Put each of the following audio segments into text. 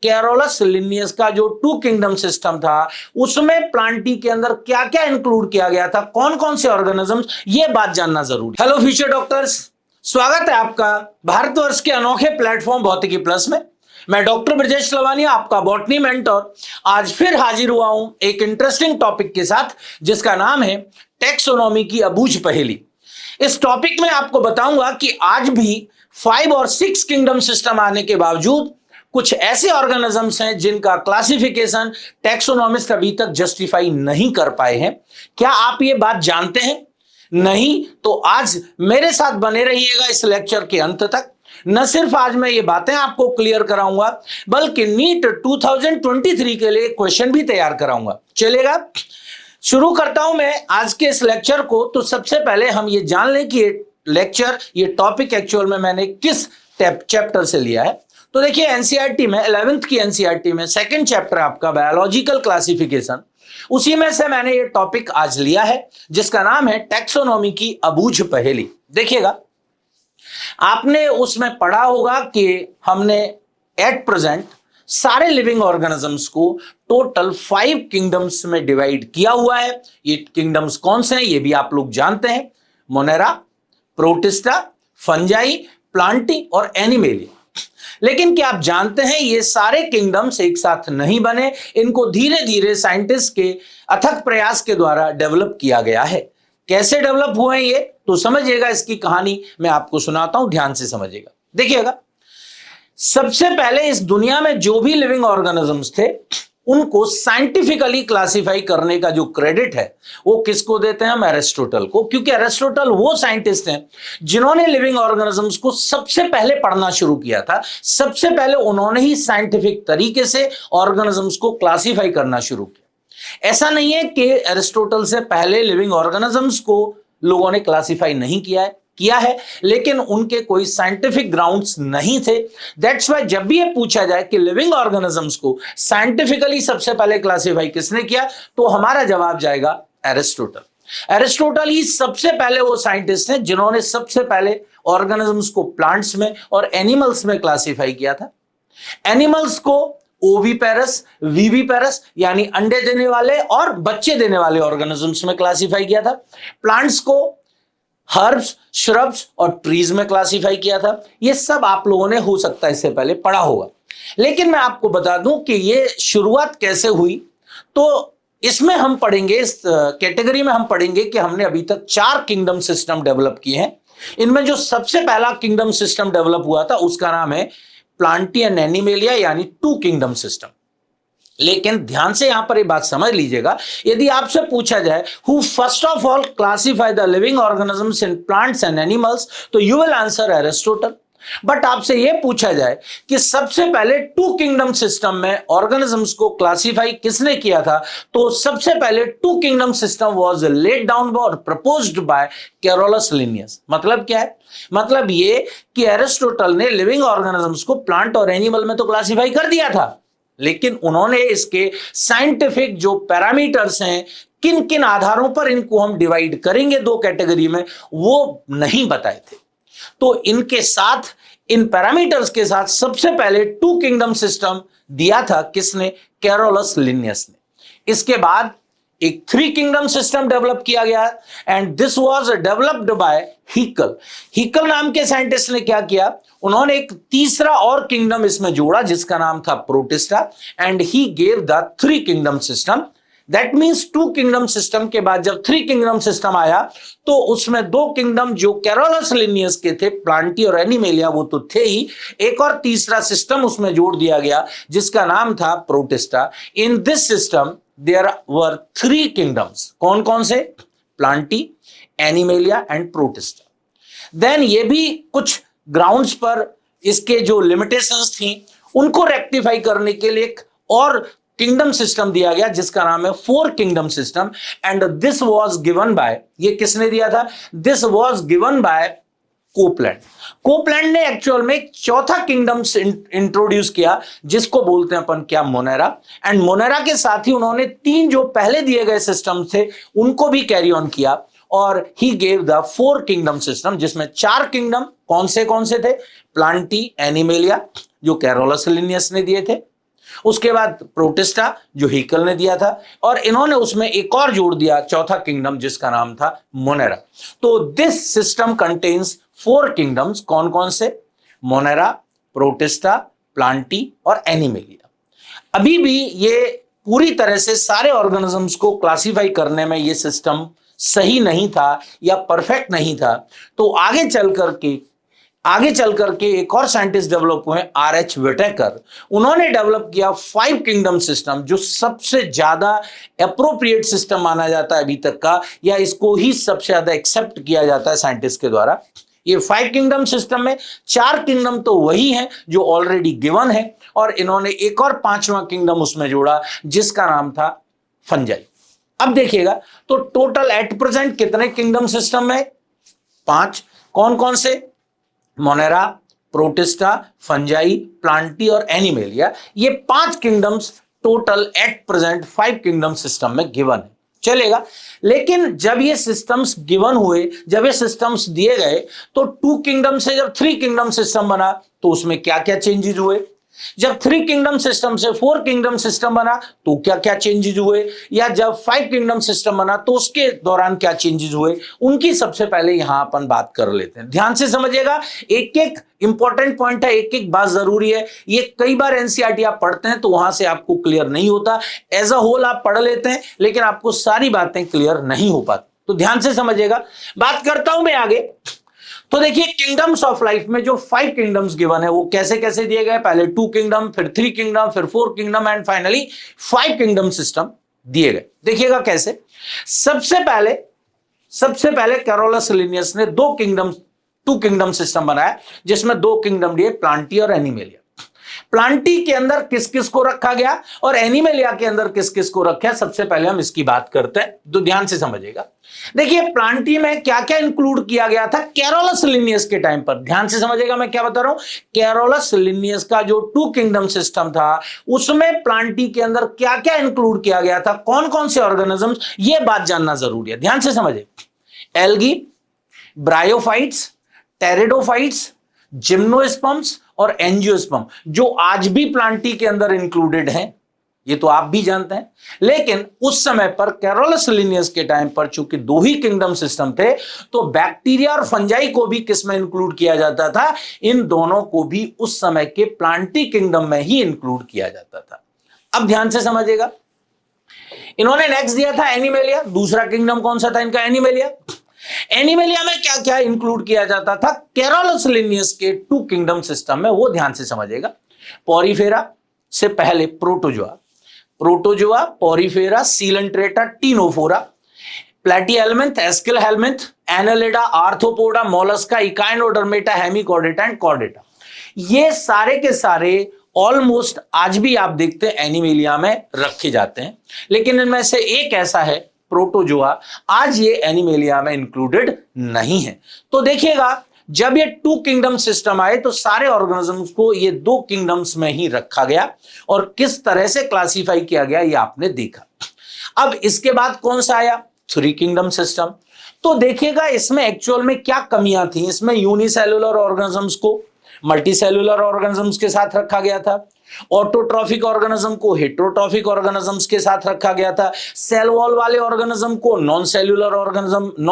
Carolus Linnaeus का जो to kingdom system था उसमें प्लांटी के अंदर क्या क्या इंक्लूड किया गया था, कौन कौन से ऑर्गेनिजम्स, ये बात जानना जरूरी। हेलो फ्यूचर डॉक्टर्स, स्वागत है आपका भारतवर्ष के अनोखे प्लेटफॉर्म भौतिकी प्लस में। मैं डॉक्टर ब्रजेश लवानिया, आपका बॉटनी मेंटर, आज फिर हाजिर हुआ हूं एक इंटरेस्टिंग टॉपिक के साथ जिसका नाम है टैक्सोनॉमी की अबूझ पहेली। इस टॉपिक में आपको बताऊंगा कि आज भी 5 और 6 किंगडम सिस्टम आने के बावजूद कुछ ऐसे ऑर्गेनिजम्स हैं जिनका क्लासिफिकेशन टैक्सोनॉमिस्ट अभी तक जस्टिफाई नहीं कर पाए हैं। क्या आप ये बात जानते हैं? नहीं तो आज मेरे साथ बने रहिएगा इस लेक्चर के अंत तक। न सिर्फ आज मैं ये बातें आपको क्लियर कराऊंगा बल्कि नीट 2023 के लिए क्वेश्चन भी तैयार कराऊंगा। चलेगा, शुरू करता हूं मैं आज के इस लेक्चर को। तो सबसे पहले हम ये जान लें कि ये टॉपिक एक्चुअल में मैंने किस चैप्टर से लिया है। तो देखिए, एनसीईआरटी में 11th की एनसीईआरटी में सेकंड चैप्टर आपका बायोलॉजिकल क्लासिफिकेशन, उसी में से मैंने ये टॉपिक आज लिया है जिसका नाम है टैक्सोनॉमी की अबूझ पहेली। देखिएगा, आपने उसमें पढ़ा होगा कि हमने एट प्रेजेंट सारे लिविंग ऑर्गेनिजम्स को टोटल 5 किंगडम्स में डिवाइड किया हुआ है। ये किंगडम्स कौन से हैं ये भी आप लोग जानते हैं, मोनेरा, प्रोटिस्टा, फंजाई, प्लांटी और एनिमेलिया। लेकिन क्या आप जानते हैं ये सारे किंगडम्स एक साथ नहीं बने, इनको धीरे धीरे साइंटिस्ट के अथक प्रयास के द्वारा डेवलप किया गया है। कैसे डेवलप हुए ये तो समझिएगा, इसकी कहानी मैं आपको सुनाता हूं, ध्यान से समझिएगा। देखिएगा, सबसे पहले इस दुनिया में जो भी लिविंग ऑर्गेनिजम्स थे उनको साइंटिफिकली क्लासिफाई करने का जो क्रेडिट है वो किसको देते हैं? हम एरिस्टोटल को, क्योंकि एरिस्टोटल वो साइंटिस्ट हैं जिन्होंने लिविंग ऑर्गेनिजम्स को सबसे पहले पढ़ना शुरू किया था। सबसे पहले उन्होंने ही साइंटिफिक तरीके से ऑर्गेनिजम्स को क्लासिफाई करना शुरू किया। ऐसा नहीं है कि एरिस्टोटल से पहले लिविंग ऑर्गेनिजम्स को लोगों ने क्लासिफाई नहीं किया है, लेकिन उनके कोई साइंटिफिक ग्राउंड्स नहीं थे। दैट्स वाई जब भी ये पूछा जाए कि लिविंग ऑर्गेनिजम्स को साइंटिफिकली सबसे पहले क्लासिफाई किसने किया, तो हमारा जवाब जाएगा एरिस्टोटल। एरिस्टोटल ही सबसे पहले वो साइंटिस्ट हैं जिन्होंने सबसे पहले ऑर्गेनिजम्स को प्लांट्स में और एनिमल्स में क्लासिफाई किया था। एनिमल्स को ओवीपेरस, वीवीपेरस यानी अंडे देने वाले और बच्चे देने वाले ऑर्गेनिजम्स में क्लासिफाई किया था। प्लांट्स को हर्ब्स, श्रब्स और ट्रीज में क्लासिफाई किया था। ये सब आप लोगों ने हो सकता है इससे पहले पढ़ा होगा, लेकिन मैं आपको बता दूं कि ये शुरुआत कैसे हुई। तो इसमें हम पढ़ेंगे, इस कैटेगरी में हम पढ़ेंगे कि हमने अभी तक 4 किंगडम सिस्टम डेवलप किए हैं। इनमें जो सबसे पहला किंगडम सिस्टम डेवलप हुआ था उसका नाम है प्लांटी एंड एनिमेलिया यानी 2 किंगडम सिस्टम। लेकिन ध्यान से यहां पर ये बात समझ लीजिएगा, यदि आपसे पूछा जाए who first of all classify the living organisms in plants and animals, तो you will answer Aristotle. But आपसे यह पूछा जाए कि सबसे पहले 2 किंगडम सिस्टम में ऑर्गेनिजम्स को क्लासिफाई किसने किया था, तो सबसे पहले 2 kingdom system was laid down और प्रपोज्ड बाय कैरोलस लिनियस। मतलब क्या है? मतलब ये कि एरिस्टोटल ने लिविंग ऑर्गेनिजम्स को प्लांट और एनिमल में तो क्लासिफाई कर दिया था, लेकिन उन्होंने इसके साइंटिफिक जो पैरामीटर्स हैं, किन किन आधारों पर इनको हम डिवाइड करेंगे 2 कैटेगरी में, वो नहीं बताए थे। तो इनके साथ, इन पैरामीटर्स के साथ सबसे पहले 2 किंगडम सिस्टम दिया था किसने? कैरोलस लिनियस ने। इसके बाद एक 3 किंगडम सिस्टम डेवलप किया गया and this was developed by Haeckel. Haeckel नाम के साइंटिस्ट ने क्या किया, उन्होंने एक तीसरा और किंगडम इसमें जोड़ा जिसका नाम था protista and he gave the 3 kingdom system. That means 2 kingdom system के बाद जब 3 किंगडम सिस्टम आया तो उसमें 2 किंगडम जो कैरोलस लिनियस के थे, प्लांटी और एनिमेलिया, वो तो थे ही, एक और तीसरा सिस्टम उसमें जोड़ दिया गया जिसका नाम था Protista. In this system there were 3 kingdoms. कौन कौन से? Plantae, Animalia and Protista. Then ये भी कुछ ग्राउंड्स पर इसके जो लिमिटेशंस थी उनको रेक्टिफाई करने के लिए एक और किंगडम सिस्टम दिया गया जिसका नाम है 4 kingdom system and this was given by, ये किसने दिया था? This was given by Copeland. Copeland ने एक्चुअल में एक चौथा किंगडम इंट्रोड्यूस किया जिसको बोलते हैं अपन क्या? मोनेरा। एंड मोनेरा के साथ ही उन्होंने 3 जो पहले दिए गए सिस्टम थे उनको भी कैरी ऑन किया और he gave the 4 kingdom system जिसमें 4 किंगडम कौन से थे? प्लांटी, एनिमेलिया जो कैरोलस लिनियस ने दिए थे, उसके बाद प्रोटिस्टा जो हेकल ने दिया था, और इन्होंने उसमें एक और जोड़ दिया चौथा किंगडम जिसका नाम था मोनेरा। तो दिस सिस्टम कंटेन्स 4 किंगडम्स। कौन कौन से? मोनेरा, प्रोटिस्टा, प्लांटी और एनिमेलिया। अभी भी ये पूरी तरह से सारे ऑर्गेनिजम्स को क्लासिफाई करने में ये सिस्टम सही नहीं था या परफेक्ट नहीं था। तो आगे चल करके एक और साइंटिस्ट डेवलप हुए, आर.एच. विटेकर। उन्होंने डेवलप किया 5 किंगडम सिस्टम, जो सबसे ज्यादा अप्रोप्रिएट सिस्टम माना जाता है अभी तक का, या इसको ही सबसे ज्यादा एक्सेप्ट किया जाता है साइंटिस्ट के द्वारा। ये 5 किंगडम सिस्टम में 4 किंगडम तो वही हैं जो ऑलरेडी गिवन है, और इन्होंने एक और 5वां किंगडम उसमें जोड़ा जिसका नाम था फंजाई। अब देखिएगा, तो टोटल एट प्रेजेंट कितने किंगडम सिस्टम में? 5। कौन कौन से? मोनेरा, प्रोटिस्टा, फंजाई, प्लांटी और एनिमेलिया। ये 5 kingdoms total at present 5 kingdom system में गिवन है। चलेगा, लेकिन जब ये सिस्टम्स गिवन हुए, जब ये सिस्टम्स दिए गए, तो 2 किंगडम से जब 3 किंगडम सिस्टम बना तो उसमें क्या क्या चेंजेस हुए? जब 3 किंगडम सिस्टम से 4 किंगडम सिस्टम बना तो क्या क्या चेंजेस हुए? या जब 5 किंगडम सिस्टम बना तो उसके दौरान क्या चेंजेस हुए? उनकी सबसे पहले यहां अपन बात कर लेते हैं। ध्यान से समझिएगा, एक एक इंपॉर्टेंट पॉइंट है, एक एक बात जरूरी है। ये कई बार एनसीईआरटी आप पढ़ते हैं तो वहां से आपको क्लियर नहीं होता, एज अ होल आप पढ़ लेते हैं लेकिन आपको सारी बातें क्लियर नहीं हो पाती। तो ध्यान से समझिएगा, बात करता हूं मैं आगे। तो देखिए, किंगडम्स ऑफ लाइफ में जो 5 किंगडम्स गिवन है वो कैसे कैसे दिए गए? पहले 2 किंगडम, फिर 3 किंगडम, फिर 4 kingdom and finally 5 kingdom system दिए गए। देखिएगा कैसे। सबसे पहले कैरोलस लिनियस ने 2 किंगडम सिस्टम बनाया, जिसमें 2 किंगडम दिए, प्लांटी और एनिमेलिया। प्लांटी के अंदर किस किस को रखा गया और एनिमेलिया के अंदर किस किस को रखा, सबसे पहले हम इसकी बात करते हैं, तो ध्यान से समझिएगा। देखिए, प्लांटी में क्या क्या इंक्लूड किया गया था कैरोलस लिनियस के टाइम पर। ध्यान से समझिएगा मैं क्या बता रहा हूं। कैरोलस लिनियस का जो 2 किंगडम सिस्टम था उसमें प्लांटी के अंदर क्या क्या इंक्लूड किया गया था, कौन कौन से ऑर्गेनिजम्स, ये बात जानना जरूरी है। ध्यान से समझिए। एल्गी, ब्रायोफाइट्स, टेरिडोफाइट्स, जिम्नोस्पर्म्स और एंजियोस्पर्म, जो आज भी प्लांटी के अंदर इंक्लूडेड हैं, ये तो आप भी जानते हैं। लेकिन उस समय पर कैरोलस लिनियस के टाइम पर चूंकि 2 ही किंगडम सिस्टम थे, तो बैक्टीरिया और फंजाई को भी किसमें इंक्लूड किया जाता था? इन दोनों को भी उस समय के प्लांटी किंगडम में ही इंक्लूड किया जाता था। अब ध्यान से समझिएगा, इन्होंने नेक्स्ट दिया था एनिमेलिया। दूसरा किंगडम कौन सा था इनका? एनिमेलिया। एनिमेलिया में क्या क्या इंक्लूड किया जाता था कैरोलस लिनियस के 2 किंगडम सिस्टम में, वो ध्यान से समझिएगा। पॉरीफेरा से पहले Protozoa, Porifera, Coelenterata, Ctenophora, Platyhelminth, Aschelminth, Annelida, Arthropoda, Mollusca, Echinodermata, Hemichordata and Chordata. ये सारे के सारे ऑलमोस्ट आज भी आप देखते हैं एनिमेलिया में रखे जाते हैं, लेकिन इनमें से एक ऐसा है प्रोटोजोआ, आज ये एनिमेलिया में इंक्लूडेड नहीं है। तो देखिएगा, जब ये 2 किंगडम सिस्टम आए तो सारे ऑर्गेनिजम्स को ये 2 किंगडम्स में ही रखा गया और किस तरह से क्लासिफाई किया गया ये आपने देखा। अब इसके बाद कौन सा आया? 3 किंगडम सिस्टम। तो देखिएगा, इसमें एक्चुअल में क्या कमियां थी। इसमें यूनिसेलुलर ऑर्गेनिजम्स को मल्टीसेलुलर ऑर्गेनिजम्स के साथ रखा गया था, ऑटोट्रॉफिक ऑर्गेनिज्म को हेट्रोट्रॉफिक ऑर्गेनिजम्स के साथ रखा गया था, सेल वॉल वाले ऑर्गेनिज्म को नॉन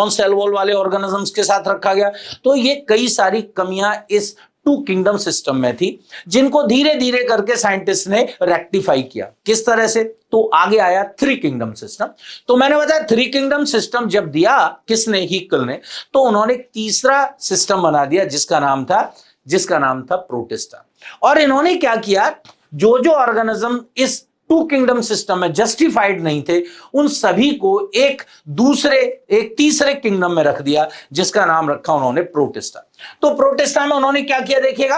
सेल वॉल वाले ऑर्गेनिजम्स के साथ रखा गया। तो ये कई सारी कमियां इस 2 किंगडम सिस्टम में थी, जिनको धीरे धीरे करके साइंटिस्ट ने रेक्टिफाई किया। किस तरह से? तो आगे आया 3 किंगडम सिस्टम। तो मैंने बताया 3 किंगडम सिस्टम जब दिया किसने, हीकल ने, तो उन्होंने तीसरा सिस्टम बना दिया जिसका नाम था प्रोटिस्टा। और इन्होंने क्या किया, जो जो ऑर्गेनिज्म इस 2 किंगडम सिस्टम में जस्टिफाइड नहीं थे उन सभी को एक तीसरे किंगडम में रख दिया जिसका नाम रखा उन्होंने प्रोटिस्टा। तो प्रोटिस्टा में उन्होंने क्या किया देखिएगा,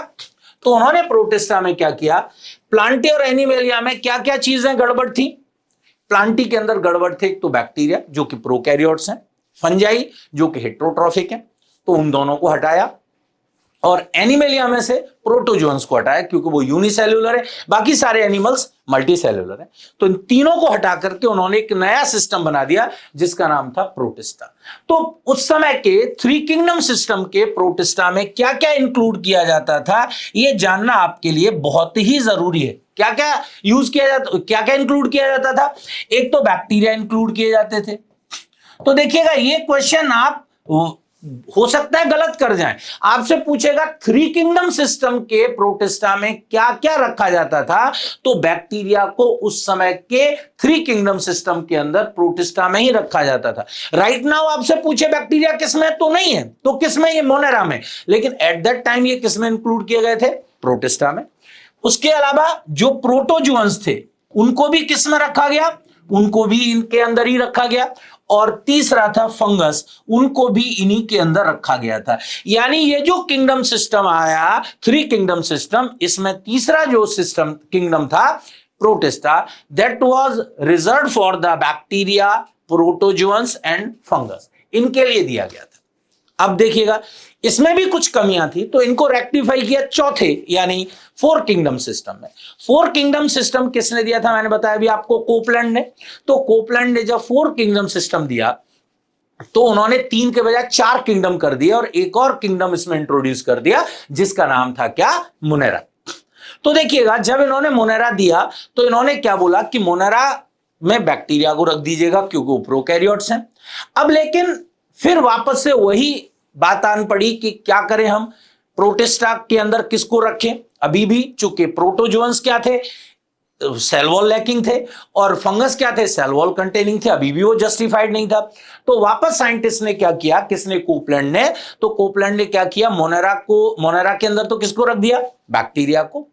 तो उन्होंने प्रोटिस्टा में क्या किया, प्लांटी और एनिमेलिया में क्या क्या चीजें गड़बड़ थी। प्लांटी के अंदर गड़बड़ थे एक तो बैक्टीरिया जो कि प्रोकैरियोट्स हैं, फंजाई जो कि हेट्रोट्रॉफिक हैं, तो उन दोनों को हटाया, और एनिमेलिया में से प्रोटोजोन्स को हटाया क्योंकि वो यूनिसेल्युलर है, बाकी सारे एनिमल्स मल्टी सेल्यूलर है। तो इन तीनों को हटा करके उन्होंने एक नया सिस्टम बना दिया जिसका नाम था प्रोटिस्टा। तो उस समय के थ्री किंगडम सिस्टम के प्रोटिस्टा में क्या क्या इंक्लूड किया जाता था, यह जानना आपके लिए बहुत ही जरूरी है। क्या क्या यूज किया जाता, क्या क्या इंक्लूड किया जाता था? एक तो बैक्टीरिया इंक्लूड किए जाते थे। तो देखिएगा, ये क्वेश्चन आप हो सकता है गलत कर जाएं। आपसे पूछेगा थ्री किंगडम सिस्टम के प्रोटिस्टा में क्या क्या रखा जाता था, तो बैक्टीरिया को उस समय के थ्री किंगडम सिस्टम के अंदर प्रोटिस्टा में ही रखा जाता था। राइट नाउ आपसे पूछे बैक्टीरिया किसमें, तो नहीं है, तो किसमें? ये मोनेरा में। लेकिन एट दैट टाइम ये किसमें इंक्लूड किए गए थे? प्रोटिस्टा में। उसके अलावा जो प्रोटोजुअन्स थे उनको भी किसमें रखा गया? उनको भी इनके अंदर ही रखा गया। और तीसरा था फंगस, उनको भी इन्हीं के अंदर रखा गया था। यानी ये जो किंगडम सिस्टम आया, थ्री किंगडम सिस्टम, इसमें तीसरा जो सिस्टम किंगडम था Protista, that was reserved for the bacteria, protozoans and fungus, इनके लिए दिया गया था। अब देखिएगा, इसमें भी कुछ कमियां थी, तो इनको रेक्टिफाई किया चौथे यानी फोर किंगडम सिस्टम में। फोर किंगडम सिस्टम किसने दिया था? मैंने बताया भी आपको, कोपलैंड ने। तो कोपलैंड ने जब फोर किंगडम सिस्टम दिया तो उन्होंने 3 के बजाय 4 किंगडम कर दिया और एक और किंगडम इसमें इंट्रोड्यूस कर दिया जिसका नाम था क्या? मोनेरा। तो देखिएगा, जब इन्होंने मोनेरा दिया तो इन्होंने क्या बोला कि मोनेरा में बैक्टीरिया को रख दीजिएगा क्योंकि वो प्रोकैरियोट्स हैं। अब लेकिन फिर वापस से वही बात आन पड़ी कि क्या करें हम, प्रोटिस्टा के अंदर किसको रखें? अभी भी चूंकि प्रोटोजुअन्स क्या थे? सेल वॉल लैकिंग थे, और फंगस क्या थे? सेल वॉल कंटेनिंग थे। अभी भी वो जस्टिफाइड नहीं था। तो वापस साइंटिस्ट ने क्या किया, किसने? कोपलैंड ने। तो कोपलैंड ने क्या किया, मोनेरा के अंदर तो किसको रख दिया? बैक्टीरिया को।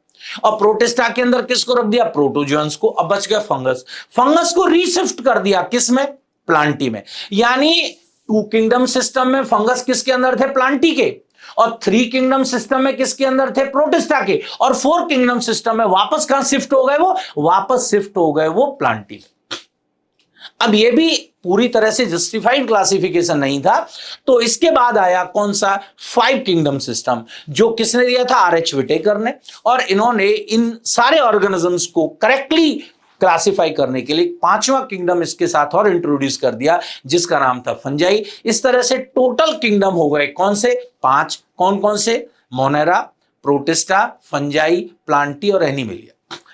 और प्रोटिस्टा के अंदर किसको रख दिया? प्रोटोजुअन्स को। अब बच गया फंगस। फंगस को रीशिफ्ट कर दिया किसमें? प्लांटी में। यानी टू किंगडम सिस्टम में फंगस किसके अंदर थे? प्लांटी के। और थ्री किंगडम सिस्टम में किसके अंदर थे? प्रोटिस्टा के। और फोर किंगडम सिस्टम में वापस कहां शिफ्ट हो गए? वो वापस शिफ्ट हो गए वो प्लांटी में। अब ये भी पूरी तरह से जस्टिफाइड क्लासिफिकेशन नहीं था। तो इसके बाद आया कौन सा? फाइव किंगडम सिस्टम, जो किसने दिया था? आर एच विटेकर ने। और इन्होंने इन सारे ऑर्गेनिजम्स को करेक्टली क्लासिफाई करने के लिए पांचवा किंगडम इसके साथ और इंट्रोड्यूस कर दिया जिसका नाम था फंजाई। इस तरह से टोटल किंगडम हो गए कौन से? 5। कौन कौन से? मोनेरा, प्रोटिस्टा, फंजाई, प्लांटी और एनिमेलिया।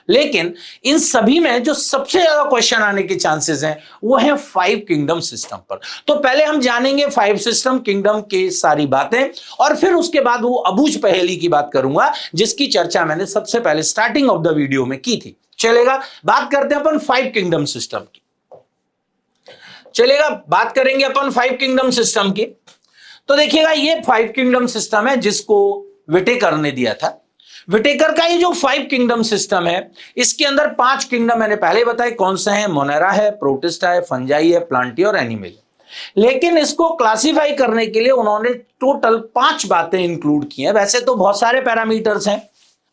लेकिन इन सभी में जो सबसे ज्यादा क्वेश्चन आने के चांसेस हैं वो है फाइव किंगडम सिस्टम पर। तो पहले हम जानेंगे फाइव सिस्टम किंगडम के सारी बातें, और फिर उसके बाद वो अबूझ पहेली की बात करूंगा जिसकी चर्चा मैंने सबसे पहले स्टार्टिंग ऑफ द वीडियो में की थी। चलेगा, बात करते हैं अपन फाइव किंगडम सिस्टम की। चलेगा, बात करेंगे अपन फाइव किंगडम सिस्टम की। तो देखिएगा, ये फाइव किंगडम सिस्टम है जिसको विटेकर ने दिया था। विटेकर का ये जो फाइव किंगडम सिस्टम है, इसके अंदर 5 किंगडम मैंने पहले बताए कौन से हैं। मोनेरा है, प्रोटिस्टा है, फंजाई है, प्लांटी और एनिमेलिया। लेकिन इसको क्लासिफाई करने के लिए उन्होंने टोटल 5 बातें इंक्लूड की हैं। वैसे तो बहुत सारे पैरामीटर्स हैं,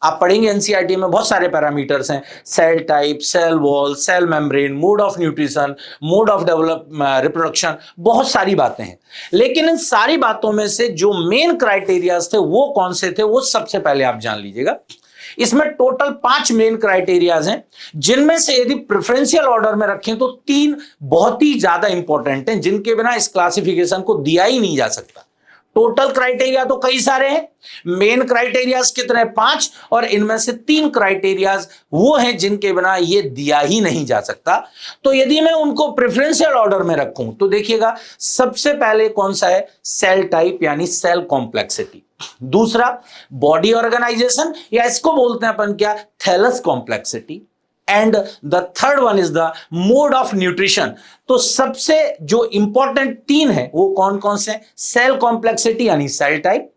आप पढ़ेंगे एनसीईआरटी में, बहुत सारे पैरामीटर्स हैं। Cell type, cell wall, cell membrane, mode of nutrition, mode of reproduction, बहुत सारी बातें हैं। लेकिन इन सारी बातों में से जो मेन क्राइटेरियाज थे वो कौन से थे, वो सबसे पहले आप जान लीजिएगा। इसमें टोटल 5 मेन क्राइटेरियाज हैं, जिनमें से यदि प्रेफरेंशियल ऑर्डर में रखें तो 3 बहुत ही ज्यादा इंपॉर्टेंट हैं, जिनके बिना इस क्लासिफिकेशन को दिया ही नहीं जा सकता। टोटल क्राइटेरिया तो कई सारे हैं, मेन क्राइटेरियाज कितने? 5, और इनमें से 3 क्राइटेरियाज वो हैं जिनके बिना ये दिया ही नहीं जा सकता। तो यदि मैं उनको प्रेफरेंशियल ऑर्डर में रखूं तो देखिएगा, सबसे पहले कौन सा है? सेल टाइप यानी सेल कॉम्प्लेक्सिटी। दूसरा, बॉडी ऑर्गेनाइजेशन, या इसको बोलते हैं अपन क्या? Thallus complexity. And the third one is the mode of nutrition. तो सबसे जो इंपॉर्टेंट 3 है वो कौन कौन से? सेल कॉम्प्लेक्सिटी यानी सेल टाइप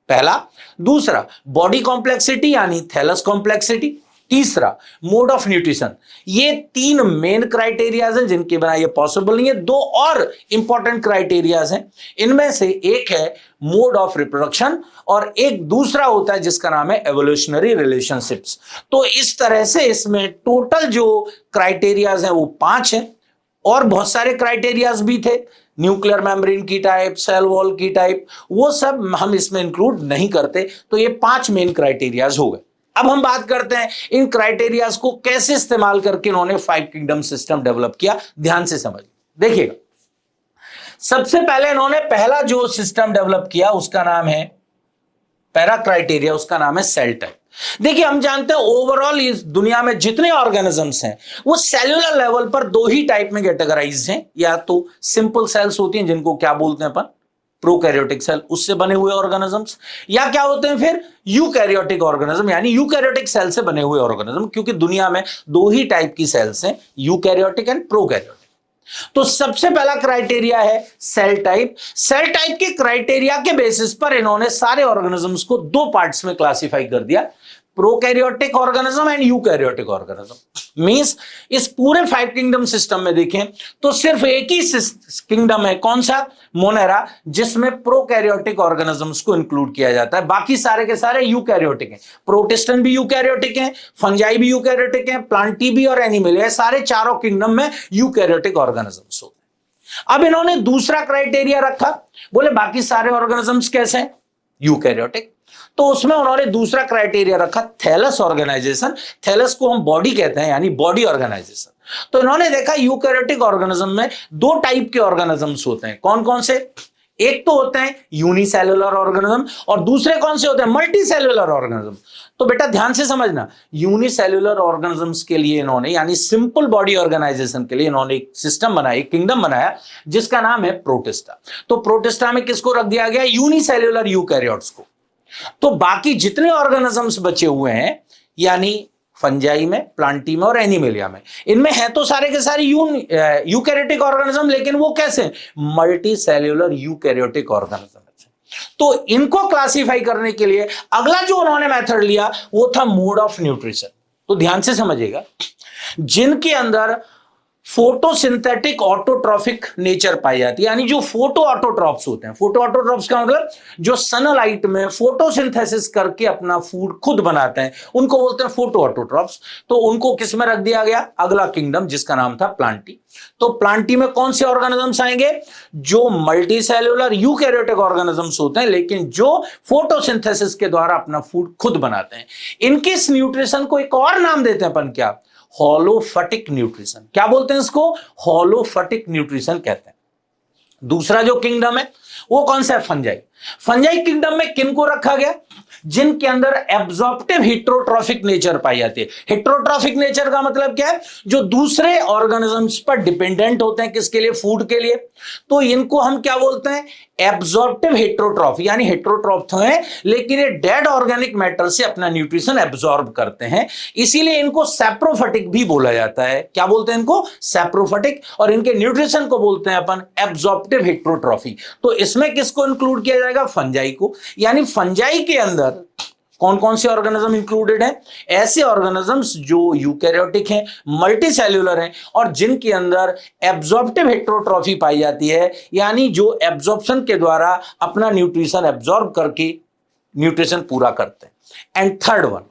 पहला, दूसरा बॉडी कॉम्प्लेक्सिटी यानी थैलस कॉम्प्लेक्सिटी, तीसरा मोड ऑफ न्यूट्रिशन। ये 3 मेन क्राइटेरियाज हैं जिनके बिना ये पॉसिबल नहीं है। 2 और इंपॉर्टेंट क्राइटेरियाज हैं, इनमें से एक है मोड ऑफ रिप्रोडक्शन और एक दूसरा होता है जिसका नाम है एवोल्यूशनरी रिलेशनशिप्स। तो इस तरह से इसमें टोटल जो क्राइटेरियाज हैं वो 5 हैं, और बहुत सारे क्राइटेरियाज भी थे, न्यूक्लियर मेम्ब्रेन की टाइप, सेल वॉल की टाइप, वो सब हम इसमें इंक्लूड नहीं करते। तो ये 5 मेन क्राइटेरियाज हो गए। अब हम बात करते हैं इन क्राइटेरियाज को कैसे इस्तेमाल करके इन्होंने 5 किंगडम सिस्टम डेवलप किया। ध्यान से समझिए, देखिएगा, सबसे पहले इन्होंने पहला जो सिस्टम डेवलप किया उसका नाम है पहला क्राइटेरिया, उसका नाम है सेल टाइप। देखिए, हम जानते हैं ओवरऑल इस दुनिया में जितने ऑर्गेनिजम्स हैं वो सेल्यूलर लेवल पर दो ही टाइप में कैटेगराइज हैं। या तो सिंपल सेल्स होती हैं जिनको क्या बोलते हैं अपन, प्रोकैरियोटिक सेल, उससे बने हुए ऑर्गेनिजम्स, या क्या होते हैं फिर यूकैरियोटिक ऑर्गेनिज्म, यानी यूकैरियोटिक सेल से बने हुए ऑर्गेनिज्म, क्योंकि दुनिया में दो ही टाइप की सेल्स हैं, यूकैरियोटिक एंड प्रोकैरियोटिक। तो सबसे पहला क्राइटेरिया है सेल टाइप। सेल टाइप के क्राइटेरिया के बेसिस पर इन्होंने सारे ऑर्गेनिजम्स को दो पार्ट्स में क्लासिफाई कर दिया, prokaryotic organism and eukaryotic organism. Means इस पूरे 5 किंगडम सिस्टम में देखें तो सिर्फ एक ही किंगडम है, कौन सा, मोनेरा, जिसमें प्रोकैरियोटिक ऑर्गेनिजम्स को इंक्लूड किया जाता है। बाकी सारे के सारे यूकैरियोटिक हैं। प्रोटिस्टन भी यूकैरियोटिक हैं, फंजाई भी यूकैरियोटिक हैं, प्लांटी भी और एनिमल, ये सारे चारों किंगडम में यूकैरियोटिक ऑर्गेनिजम्स होते हैं। अब इन्होंने दूसरा क्राइटेरिया रखा, बोले बाकी सारे ऑर्गेनिजम्स कैसे हैं, यूकैरियोटिक, तो उसमें उन्होंने दूसरा क्राइटेरिया रखा थैलस ऑर्गेनाइजेशन। थैलस को हम बॉडी कहते हैं, यानी बॉडी ऑर्गेनाइजेशन। तो इन्होंने देखा यूकैरियोटिक ऑर्गेनिज्म में दो टाइप के ऑर्गेनिजम्स होते हैं, कौन कौन से, एक तो होते हैं यूनिसेल्युलर ऑर्गेनिज्म और दूसरे कौन से होते हैं, मल्टीसेल्युलर ऑर्गेनिज्म। तो बेटा ध्यान से समझना, यूनिसेल्युलर ऑर्गेनिजम्स के लिए इन्होंने, यानी सिंपल बॉडी ऑर्गेनाइजेशन के लिए इन्होंने एक सिस्टम बनाया, एक किंगडम बनाया जिसका नाम है प्रोटिस्टा। तो प्रोटिस्टा में किसको रख दिया गया, यूनिसेल्युलर यूकैरियोट्स को। तो बाकी जितने ऑर्गेनिजम्स बचे हुए हैं, यानी फंजाई में, प्लांटी में और एनिमेलिया में, इनमें है तो सारे के सारे यूकैरियोटिक ऑर्गेनिज्म, लेकिन वो कैसे, मल्टी सेल्यूलर यूकैरियोटिक ऑर्गेनिज्म। तो इनको क्लासिफाई करने के लिए अगला जो उन्होंने मेथड लिया वो था मोड ऑफ न्यूट्रिशन। तो ध्यान से समझिएगा, जिनके अंदर फोटोसिंथेटिक ऑटोट्रॉफिक नेचर पाई जाती है, यानी जो फोटो ऑटोट्रॉप्स होते हैं, फोटो ऑटोट्रॉप्स का मतलब जो सनलाइट में फोटोसिंथेसिस करके अपना फूड खुद बनाते हैं, उनको बोलते हैं फोटो ऑटोट्रॉप्स। तो उनको किस में रख दिया गया, अगला किंगडम जिसका नाम था प्लांटी। तो प्लांटी में कौन से ऑर्गेनिजम्स आएंगे, जो मल्टीसेल्युलर यूकैरियोटिक ऑर्गेनिजम्स होते हैं लेकिन जो फोटोसिंथेसिस के द्वारा अपना फूड खुद बनाते हैं। इनके इस न्यूट्रिशन को एक और नाम देते हैं अपन, क्या, होलोफटिक न्यूट्रिशन। क्या बोलते हैं इसको, होलोफटिक न्यूट्रिशन कहते हैं। दूसरा जो किंगडम है वो कौन सा है, फंजाई। फंजाई किंगडम में किनको रखा गया, जिनके अंदर एब्जॉर्प्टिव हेट्रोट्रॉफिक नेचर पाई जाती है। हेट्रोट्रॉफिक नेचर का मतलब क्या है, जो दूसरे ऑर्गेनिजम्स पर डिपेंडेंट होते हैं, किसके लिए, फूड के लिए। तो इनको हम क्या बोलते हैं, एब्जॉर्प्टिव हेट्रोट्रॉफ, यानी हेट्रोट्रॉफ तो है लेकिन ये डेड ऑर्गेनिक मैटर से अपना न्यूट्रिशन एब्जॉर्ब करते हैं, इसीलिए इनको सैप्रोफिटिक भी बोला जाता है। क्या बोलते हैं इनको, सैप्रोफिटिक। और इनके न्यूट्रिशन को बोलते हैं अपन एब्जॉर्प्टिव हेट्रोट्रॉफी। तो इसमें किसको इंक्लूड किया जाएगा, फंजाई को। यानी फंजाई के अंदर कौन कौन से ऑर्गेनिज्म इंक्लूडेड हैं, ऐसे ऑर्गेनिजम्स जो यूकैरियोटिक हैं, मल्टीसेल्युलर हैं और जिनके अंदर एब्जॉर्प्टिव हेट्रोट्रॉफी पाई जाती है, यानी जो एब्जॉर्प्शन के द्वारा अपना न्यूट्रिशन एब्जॉर्ब करके न्यूट्रिशन पूरा करते हैं। एंड थर्ड वन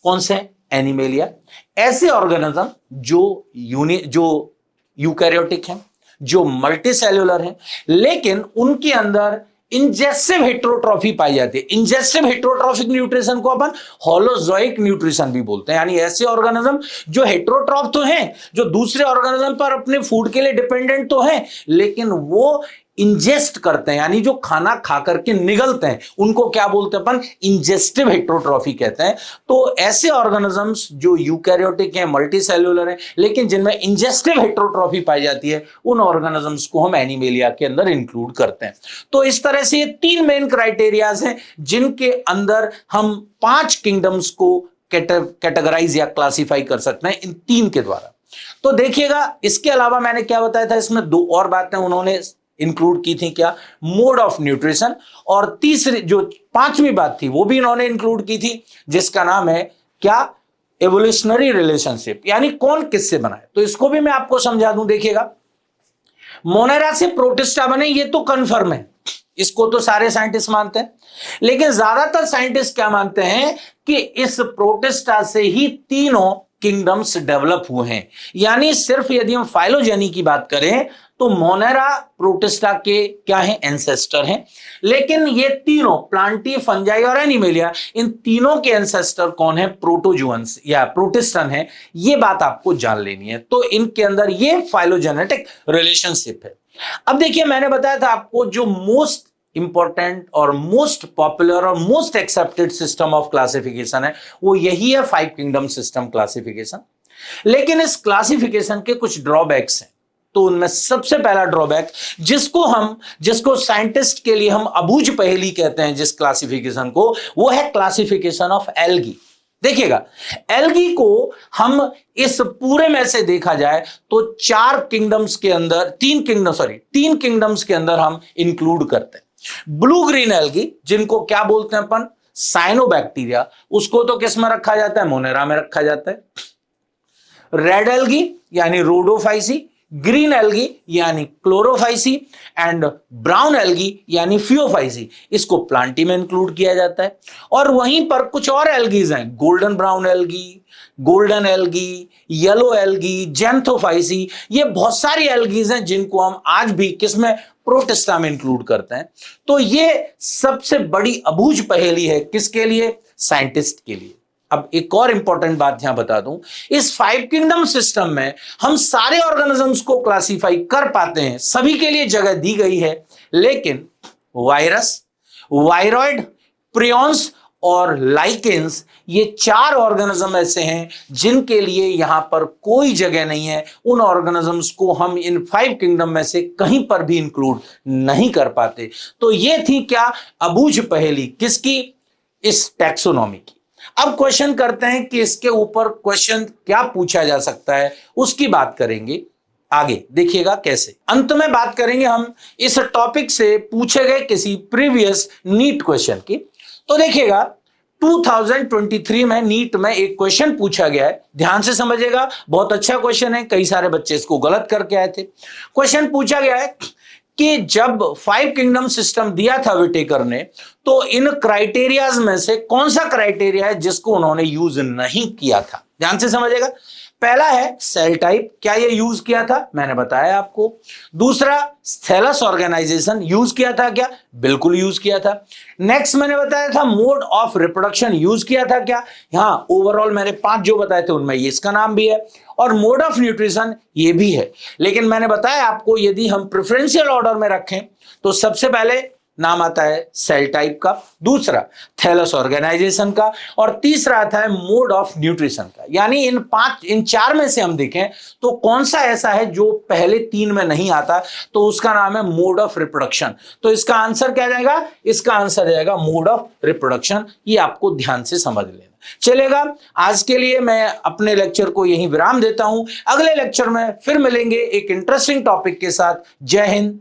कौन से, एनिमेलिया। ऐसे ऑर्गेनिज्म जो यूकैरियोटिक हैं, जो मल्टीसेल्युलर हैं, लेकिन उनके अंदर इंजेस्टिव हेट्रोट्रॉफी पाई जाती है। इंजेस्टिव हेट्रोट्रॉफिक न्यूट्रिशन को अपन होलोजोइक न्यूट्रिशन भी बोलते हैं, यानी ऐसे ऑर्गेनिज्म जो हेट्रोट्रॉफ तो हैं, जो दूसरे ऑर्गेनिज्म पर अपने फूड के लिए डिपेंडेंट तो हैं, लेकिन वो इंजेस्ट करते हैं, यानी जो खाना खा करके निगलते हैं, उनको क्या बोलते हैं अपन, इंजेस्टिव हेट्रोट्रॉफी कहते हैं। तो ऐसे ऑर्गेनिजम्स जो यूकैरियोटिक हैं, मल्टीसेल्युलर हैं, लेकिन जिनमें इंजेस्टिव हेट्रोट्रॉफी पाई जाती है, उन ऑर्गेनिजम्स को हम एनिमेलिया के अंदर इंक्लूड करते हैं। तो इस तरह से ये 3 मेन क्राइटेरियाज हैं जिनके अंदर हम 5 किंगडम्स को कैटेगराइज या क्लासिफाई कर सकते हैं इन 3 के द्वारा। तो देखिएगा, इसके अलावा मैंने क्या बताया था, इसमें 2 और बातें उन्होंने इंक्लूड की थी, क्या, मोड ऑफ न्यूट्रिशन, और तीसरी जो 5वीं बात थी वो भी इन्होंने इंक्लूड की थी जिसका नाम है क्या, एवोल्यूशनरी रिलेशनशिप, यानी कौन किससे बना है। तो इसको भी मैं आपको समझा दूं। देखिएगा, मोनेरा से प्रोटिस्टा बने ये तो कंफर्म है, इसको तो सारे साइंटिस्ट मानते हैं, लेकिन ज्यादातर साइंटिस्ट क्या मानते हैं कि इस प्रोटिस्टा से ही तीनों किंगडम्स डेवलप हुए हैं। यानी सिर्फ यदि हम फाइलोजेनी की बात करें तो मोनेरा प्रोटिस्टा के क्या हैं, एंसेस्टर हैं। लेकिन ये तीनों प्लांटी, फंजाई और एनिमेलिया, इन तीनों के एंसेस्टर कौन है, प्रोटोजुअन्स या प्रोटिस्टन है। ये बात आपको जान लेनी है। तो इनके अंदर ये फाइलोजेनेटिक रिलेशनशिप है। अब देखिए, मैंने बताया था आपको जो मोस्ट इंपॉर्टेंट और मोस्ट पॉपुलर और most accepted system of classification है वो यही है, 5 किंगडम सिस्टम क्लासिफिकेशन। लेकिन इस क्लासिफिकेशन के कुछ ड्रॉबैक्स हैं। तो उनमें सबसे पहला ड्रॉबैक जिसको साइंटिस्ट के लिए हम अबूझ पहेली कहते हैं, जिस क्लासिफिकेशन को, वो है क्लासिफिकेशन ऑफ एल्गी। देखिएगा, एल्गी को हम इस पूरे में से देखा जाए तो 4 किंगडम्स के अंदर, 3 किंगडम्स के अंदर हम इंक्लूड करते हैं। ब्लू ग्रीन एल्गी, जिनको क्या बोलते हैं अपन, साइनोबैक्टीरिया, उसको तो किस में रखा जाता है, मोनेरा में रखा जाता है। रेड एल्गी यानी रोडोफाइसी, ग्रीन एल्गी यानी क्लोरोफाइसी एंड ब्राउन एल्गी यानी फियोफाइसी, इसको प्लांटी में इंक्लूड किया जाता है। और वहीं पर कुछ और एल्गीज हैं, golden brown algae, golden algae, yellow algae, Xanthophyceae, ये बहुत सारी एल्गीज हैं जिनको हम आज भी किसमें, प्रोटिस्टा में इंक्लूड करते हैं। तो ये सबसे बड़ी अबूझ पहेली है किसके लिए, साइंटिस्ट के लिए। अब एक और इंपॉर्टेंट बात यहां बता दूं, इस 5 किंगडम सिस्टम में हम सारे ऑर्गेनिजम्स को क्लासिफाई कर पाते हैं, सभी के लिए जगह दी गई है। लेकिन वायरस, वायरॉइड, प्रियॉन्स और लाइकेंस, ये 4 ऑर्गेनिज्म ऐसे हैं जिनके लिए यहां पर कोई जगह नहीं है। उन ऑर्गेनिजम्स को हम इन 5 किंगडम में से कहीं पर भी इंक्लूड नहीं कर पाते। तो ये थी क्या, अबूझ पहेली किसकी, इस टैक्सोनॉमी की। अब क्वेश्चन करते हैं कि इसके ऊपर क्वेश्चन क्या पूछा जा सकता है, उसकी बात करेंगे आगे। देखिएगा कैसे, अंत में बात करेंगे हम इस टॉपिक से पूछे गए किसी प्रीवियस नीट क्वेश्चन की। तो देखिएगा, 2023 में नीट में एक क्वेश्चन पूछा गया है, ध्यान से समझिएगा, बहुत अच्छा क्वेश्चन है, कई सारे बच्चे इसको गलत करके आए थे। क्वेश्चन पूछा गया है कि जब 5 किंगडम सिस्टम दिया था विटेकर ने, तो इन क्राइटेरियाज में से कौन सा क्राइटेरिया है जिसको उन्होंने यूज नहीं किया था। ध्यान से समझिएगा, पहला है सेल टाइप, क्या ये यूज किया था, मैंने बताया आपको। दूसरा, थैलस ऑर्गेनाइजेशन यूज किया था क्या, बिल्कुल यूज किया था। नेक्स्ट मैंने बताया था मोड ऑफ रिप्रोडक्शन यूज किया था क्या, यहां ओवरऑल मैंने 5 जो बताए थे उनमें ये इसका नाम भी है। और मोड ऑफ न्यूट्रिशन ये भी है। लेकिन मैंने बताया आपको, यदि हम प्रेफरेंशियल ऑर्डर में रखें तो सबसे पहले नाम आता है सेल टाइप का, दूसरा थैलस ऑर्गेनाइजेशन का, और तीसरा आता है मोड ऑफ न्यूट्रिशन का। यानी इन 4 में से हम देखें तो कौन सा ऐसा है जो पहले 3 में नहीं आता, तो उसका नाम है मोड ऑफ रिप्रोडक्शन। तो इसका आंसर क्या जाएगा, इसका आंसर जाएगा मोड ऑफ रिप्रोडक्शन। ये आपको ध्यान से समझ लेना चलेगा। आज के लिए मैं अपने लेक्चर को यहीं विराम देता हूं। अगले लेक्चर में फिर मिलेंगे एक इंटरेस्टिंग टॉपिक के साथ। जय हिंद,